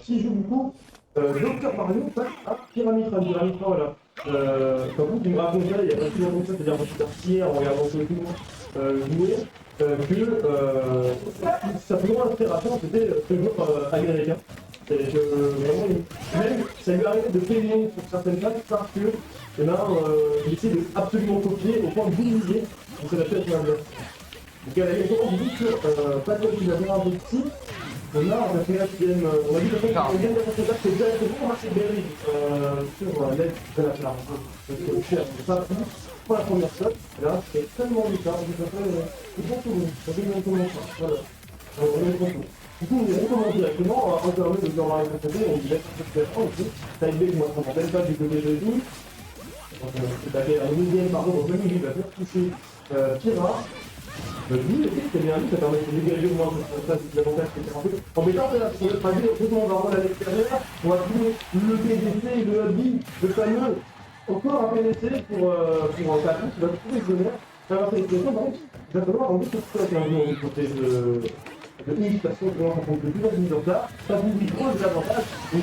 qui joue du coup Dr Mario face à Pyramitra. Pyramitra, voilà. Comme vous, tu me racontais il y a pas si longtemps que ça, c'est-à-dire quand j'étais parti hier en regardant tout le monde jouer, sa plus grande inspiration c'était ce joueur américain. Et que vraiment, même ça lui arrivait de payer sur certaines places parce que il essaie de absolument copier au point de d'humilier de s'adapter à son adversaire. Donc elle a également dit que Patrick il avait un peu petit. On a fait la deuxième, on a dit qu'on vient de faire c'est directement Marcel Berry sur l'aide de la charge. Donc cher, c'est pas plus pour la première shot. Là, c'est tellement bizarre, c'est bon tout le monde, ça devient comment ça. Voilà. On est content. Du coup, on recommence directement, on permet de faire la réponse, on dit cette fois aussi. Ça a été, moi, ça m'appelle pas du côté de nous. C'est à un deuxième, pardon, au demi, il va faire toucher Pira. Lui, c'est bien, ça permet de dégager au moins ça, c'est l'avantage qui est un peu embêtant, là, pour le traduire, on va voir à l'extérieur, on va trouver le PDC et le hobby, le fameux, encore un PDC pour Papou, qui va trouver le bonheur, ça va faire l'expression, donc, exactement, on dit que c'est un peu du côté de X, parce qu'on commence à prendre de plus en plus donc là, ça vous dit trop des avantages, donc,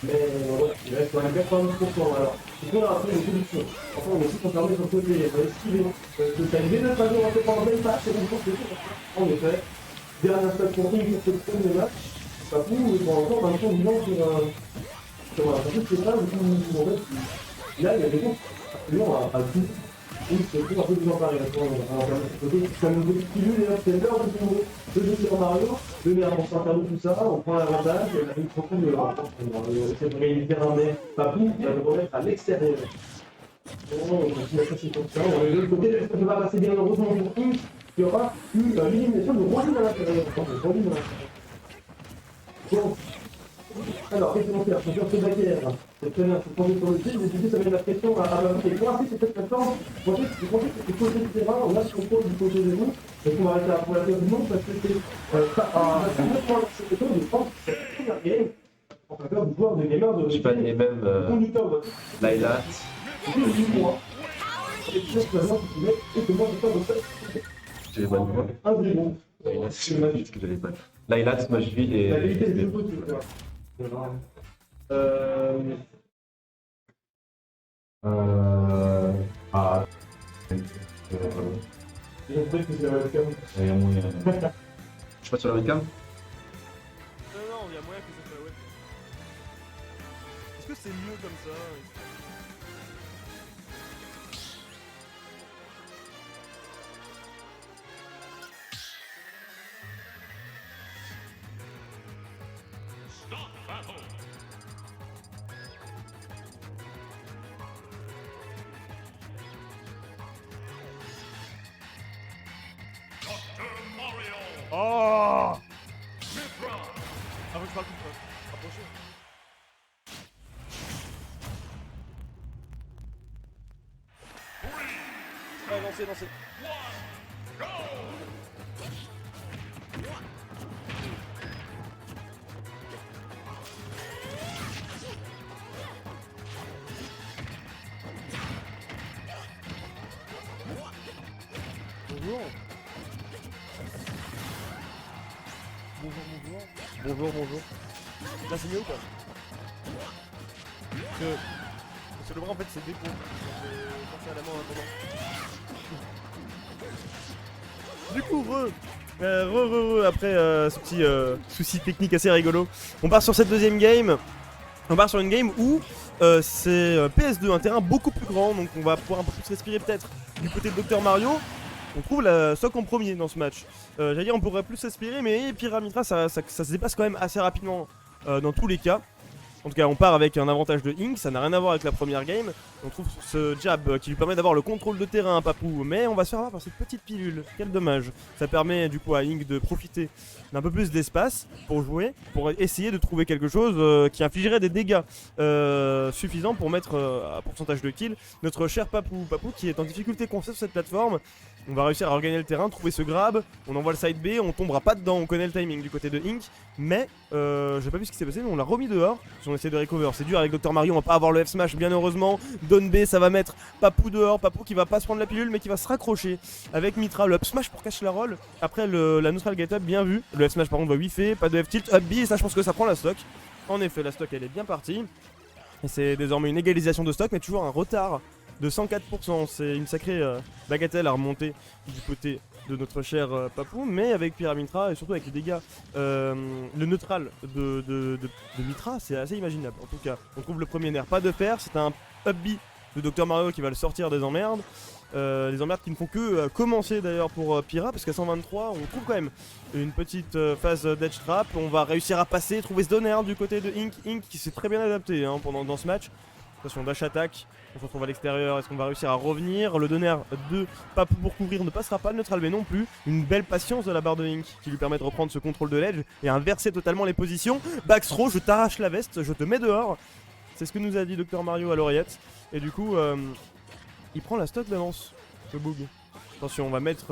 mais voilà, il reste quand même 90%. Alors, il faut après une solution. Enfin, on est aussi conservé sur le côté, il faut esquiver. Que ça a une V9 à jour, on fait pas en même pas, c'est une chose que en effet, dernière station une pour ce premier match, ça fout, pour encore 20 ans vivant sur un truc, c'est ça, du coup, en fait, là, il y a des choses absolument à tout. Oui, c'est tout un peu plus en parler, comme une petite pilule, et là, c'est l'heure de jeu sur Mario, le meilleur pour sortir de tout ça, on prend l'avantage, et la vie profond de c'est de gagner le terrain, mais Papou va le remettre à l'extérieur. Bon, on continue à chercher comme ça, on est de l'autre côté, ça va passer bien heureusement pour Inc, il y aura eu l'élimination de Roline à l'intérieur. Bon. Alors, qu'est-ce qu'on va faire? Je vais faire ce bagarre. C'est très bien, c'est tombé sur le fil, mais ça met la pression à avancer. Pour ainsi, c'est cette plateforme. Je pensais que c'était côté du terrain, on a ce contrôle du côté de nous. Donc, on va arrêter pour la peur du monde parce que c'est pas je pense que c'est la première game en faveur du joueur de gamer de. Je sais pas, et même Laylat. C'est juste moi. Et puis, finalement, tu mets, et que moi, je pas de ça. J'ai les bonnes voix. Un dribble. Laylat, c'est ce que j'avais pas. Laylat, moi je vis et. La qualité du jeu, tu vois. Ah. J'ai compris que c'est la webcam. Il y a moyen. Je suis pas sur la webcam? Non, il y a moyen que ça soit la webcam. Est-ce que c'est mieux comme ça? Oh! Ah, faut que je parle tout de suite. Approchez. Ouais, lancez, lancez. Bonjour. Bonjour. Là c'est mieux ou pas? Parce que le bras en fait c'est dépôt. Donc pensez à la main en attendant. Du coup, après ce petit souci technique assez rigolo, on part sur cette deuxième game. On part sur une game où c'est PS2, un terrain beaucoup plus grand, donc on va pouvoir un peu plus respirer peut-être du côté de Dr Mario. On trouve la Soc en premier dans ce match. J'allais dire on pourrait plus respirer, mais Pyramitra ça se dépasse quand même assez rapidement dans tous les cas. En tout cas, on part avec un avantage de Inc, ça n'a rien à voir avec la première game. On trouve ce jab qui lui permet d'avoir le contrôle de terrain à Papou, mais on va se faire avoir par cette petite pilule. Quel dommage. Ça permet du coup à Inc de profiter d'un peu plus d'espace pour jouer, pour essayer de trouver quelque chose qui infligerait des dégâts suffisants pour mettre à pourcentage de kill notre cher Papou. Papou qui est en difficulté constante sur cette plateforme. On va réussir à regagner le terrain, trouver ce grab, on envoie le side B, on tombera pas dedans, on connaît le timing du côté de Inc. Mais j'ai pas vu ce qui s'est passé, mais on l'a remis dehors. On on essaie de recover. C'est dur avec Dr Mario, on va pas avoir le F smash bien heureusement. Don B, ça va mettre Papou dehors. Papou qui va pas se prendre la pilule mais qui va se raccrocher avec Mitra. Le up smash pour cacher la roll. Après la neutral get up, bien vu. Le F smash par contre va whiffer, pas de F tilt, up B. Et ça, je pense que ça prend la stock. En effet, la stock elle est bien partie. Et c'est désormais une égalisation de stock, mais toujours un retard de 104%. C'est une sacrée bagatelle à remonter du côté de notre cher Papou, mais avec Pyramitra et surtout avec les dégâts, le neutral de Mitra, c'est assez imaginable. En tout cas, on trouve le premier nerf, pas de fer, c'est un up B de Dr Mario qui va le sortir des emmerdes. Les emmerdes qui ne font que commencer d'ailleurs pour Pyra, parce qu'à 123 on trouve quand même une petite phase d'edge trap. On va réussir à passer, trouver ce donner du côté de Ink. Ink qui s'est très bien adapté dans ce match. Attention, dash attack, on se retrouve à l'extérieur, est-ce qu'on va réussir à revenir? Le donner de Papou pour couvrir ne passera pas, le neutral B non plus. Une belle patience de la barre de Ink qui lui permet de reprendre ce contrôle de l'edge et inverser totalement les positions. Backthrow, je t'arrache la veste, je te mets dehors. C'est ce que nous a dit Dr Mario à l'oreillette. Et du coup, il prend la stock d'avance, le bug. Attention, on va mettre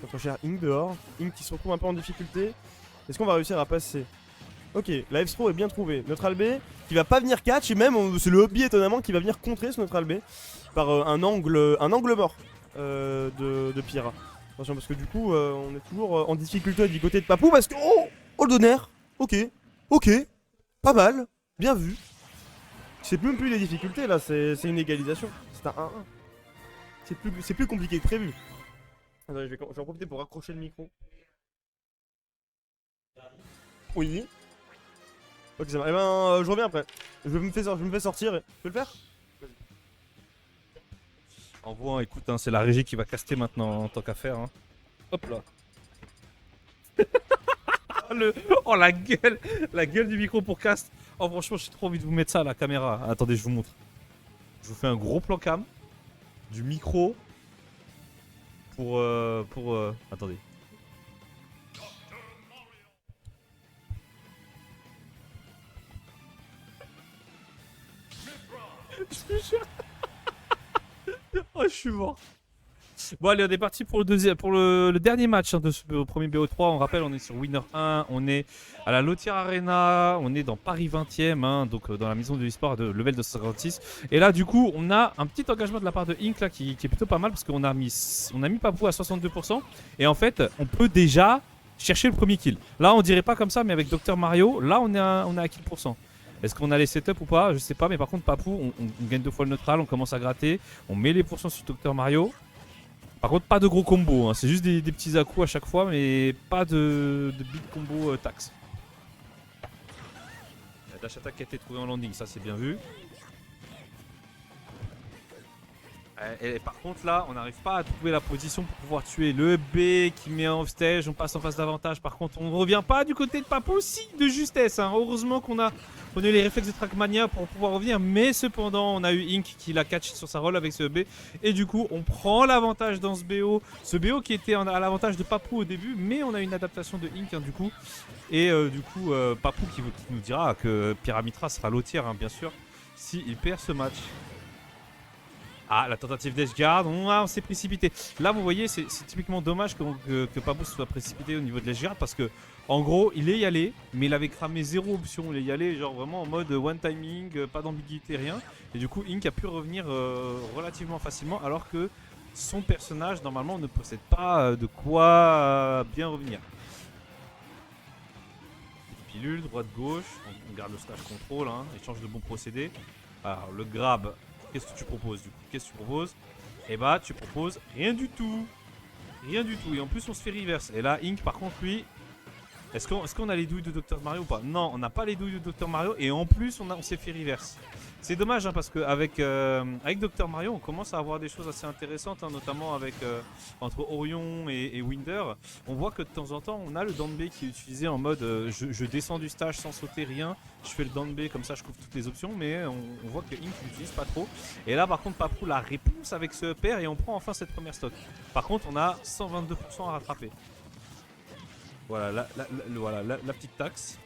notre cher Ink dehors. Ink qui se retrouve un peu en difficulté. Est-ce qu'on va réussir à passer? Ok, la F-throw est bien trouvée. Neutral B qui va pas venir catch, et même c'est le hobby étonnamment qui va venir contrer ce neutral B par un angle mort de Pyra. Attention parce que du coup on est toujours en difficulté du côté de Papou parce que oh le donner. Ok, pas mal, bien vu. C'est même plus les difficultés là, c'est une égalisation. C'est un 1-1. C'est plus compliqué que prévu. Attendez, je vais en profiter pour raccrocher le micro. Oui. Ok, ça va. Eh ben, je reviens après. Je me fais sortir. Tu peux le faire? Envoie, écoute, hein, c'est la régie qui va caster maintenant en tant qu'affaire. Hein. Hop là. Oh la gueule du micro pour cast. Oh franchement, j'ai trop envie de vous mettre ça à la caméra. Attendez, je vous montre. Je vous fais un gros plan cam du micro pour attendez. Je suis sûr. Oh, je suis mort. Bon allez, on est parti pour le dernier match de ce premier BO3. On rappelle, on est sur Winner 1, on est à la Lotière Arena, on est dans Paris 20e, hein, donc dans la maison de l'e-sport de level 256. Et là du coup, on a un petit engagement de la part de Ink là, qui est plutôt pas mal parce qu'on a mis Papou à 62%. Et en fait, on peut déjà chercher le premier kill. Là, on dirait pas comme ça, mais avec Dr Mario, là on est à kill %. Est-ce qu'on a les setups ou pas? Je sais pas, mais par contre Papou, on gagne 2 fois le neutral, on commence à gratter, on met les pourcents sur Dr Mario. Par contre, pas de gros combos, hein. C'est juste des petits à-coups à chaque fois, mais pas de big combo tax. La dash attack qui a été trouvée en landing, ça c'est bien vu. Et par contre là, on n'arrive pas à trouver la position pour pouvoir tuer le B qui met en stage, on passe en phase d'avantage. Par contre, on ne revient pas du côté de Papou, si de justesse. Hein. Heureusement qu'on a eu les réflexes de Trackmania pour pouvoir revenir, mais cependant, on a eu Ink qui l'a catch sur sa roll avec ce B. Et du coup, on prend l'avantage dans ce BO qui était à l'avantage de Papou au début, mais on a une adaptation de Ink hein, du coup. Et du coup, Papou qui nous dira que Pyramitra sera lotière, hein, bien sûr, s'il perd ce match. Ah, la tentative d'Edgeguard, on s'est précipité. Là, vous voyez, c'est typiquement dommage que Papou soit précipité au niveau de l'Edgeguard parce que, en gros, il est y allé, mais il avait cramé 0 option. Il est y allé, genre vraiment en mode one timing, pas d'ambiguïté, rien. Et du coup, Ink a pu revenir relativement facilement alors que son personnage, normalement, ne possède pas de quoi bien revenir. Pilule, droite-gauche, on garde le stage contrôle, hein, échange de bons procédés. Alors, le grab. Qu'est-ce que tu proposes du coup? Qu'est-ce que tu proposes? Eh bah tu proposes rien du tout. Rien du tout. Et en plus on se fait reverse. Et là Ink par contre lui, est-ce qu'on a les douilles de Dr Mario ou pas? Non, on n'a pas les douilles de Dr Mario. Et en plus on s'est fait reverse. C'est dommage hein, parce qu'avec avec Dr Mario on commence à avoir des choses assez intéressantes hein, notamment avec entre Orion et Winder. On voit que de temps en temps on a le down B qui est utilisé en mode je descends du stage sans sauter rien. Je fais le down B comme ça je couvre toutes les options, mais on voit que Ink n'utilise pas trop. Et là par contre Papou la réponse avec ce pair et on prend enfin cette première stock. Par contre on a 122% à rattraper. Voilà la petite taxe.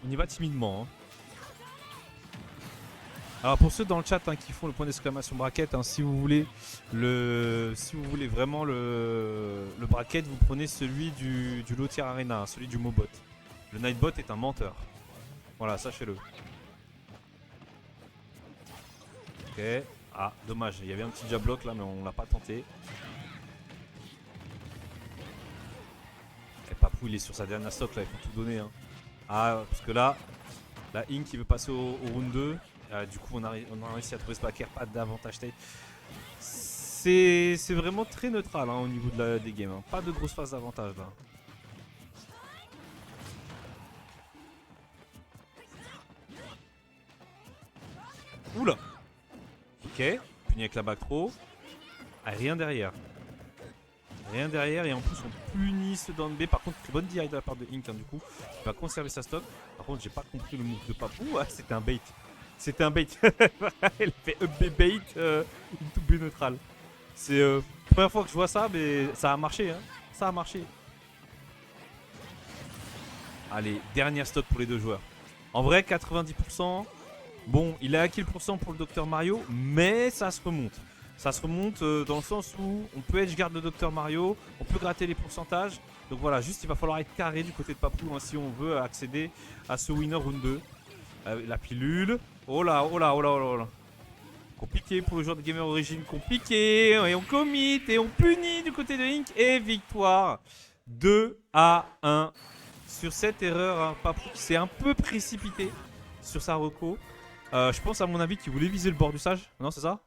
On y va timidement. Hein. Alors pour ceux dans le chat hein, qui font le point d'exclamation bracket, hein, si vous voulez vraiment le bracket, vous prenez celui du Lotière Arena, hein, celui du Mobot. Le Nightbot est un menteur. Voilà, sachez-le. Ok. Ah, dommage. Il y avait un petit jab block là, mais on l'a pas tenté. Et Papou, il est sur sa dernière stock là, il faut tout donner. Hein. Ah, parce que là, la Ink qui veut passer au round 2. Du coup, on a réussi à trouver ce backer, pas d'avantage tape. C'est vraiment très neutral hein, au niveau des games. Hein. Pas de grosse phase d'avantage là. Oula. Ok, puni avec la back throw. Ah, rien derrière. Rien derrière et en plus on punit ce down B. Par contre, très bonne DI de la part de Ink hein, du coup. Il va conserver sa stock. Par contre, j'ai pas compris le move de Papou. Ah, c'était un bait. C'était un bait. Elle fait up B bait into B neutral. C'est la première fois que je vois ça, mais ça a marché. Hein. Ça a marché. Allez, dernière stock pour les deux joueurs. En vrai, 90%. Bon, il a acquis le pourcent pour le Dr Mario, mais ça se remonte. Ça se remonte dans le sens où on peut edgeguard le Dr Mario, on peut gratter les pourcentages. Donc voilà, juste il va falloir être carré du côté de Papou hein, si on veut accéder à ce winner round 2. La pilule. Oh là, oh là, oh là, oh là. Compliqué pour le joueur de Gamer Origin, compliqué. Et on commit et on punit du côté de Ink. Et victoire 2-1 sur cette erreur. Hein, Papou qui s'est un peu précipité sur sa reco. Je pense à mon avis qu'il voulait viser le bord du sage. Non, c'est ça?